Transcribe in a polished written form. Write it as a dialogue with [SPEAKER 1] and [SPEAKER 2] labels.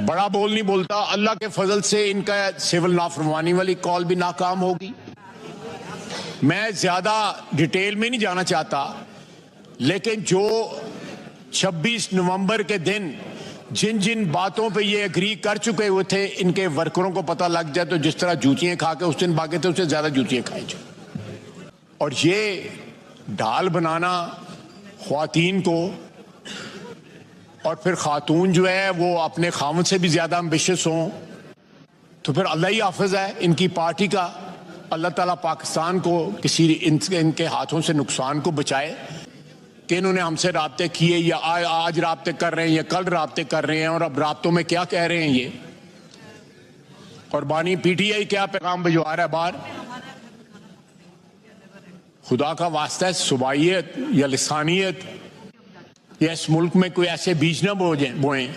[SPEAKER 1] बड़ा बोल नहीं बोलता। अल्लाह के फजल से इनका सिविल नाफरमानी वाली कॉल भी नाकाम होगी। मैं ज्यादा डिटेल में नहीं जाना चाहता, लेकिन जो 26 नवंबर के दिन जिन जिन बातों पे ये एग्री कर चुके हुए थे, इनके वर्करों को पता लग जाए तो जिस तरह जूतियां खा के उस दिन भागे थे, उससे ज्यादा जूतियां खाई जाए। और ये ढाल बनाना ख्वातीन को, और फिर खातून जो है वो अपने खामद से भी ज्यादा एम्बिशियस हों, तो फिर अल्लाह ही हाफिज है इनकी पार्टी का। अल्लाह ताला पाकिस्तान को किसी इनके हाथों से नुकसान को बचाए कि इन्होंने हमसे राब्ते किए या आज राब्ते कर रहे हैं या कल राब्ते कर रहे हैं, और अब राब्तों में क्या कह रहे हैं ये। और बानी पीटीआई क्या पैगाम भिजवा रहा है बाहर? खुदा का वास्ता है, सुबाइयत या लिसानियत या इस मुल्क में कोई ऐसे बीज न बोएं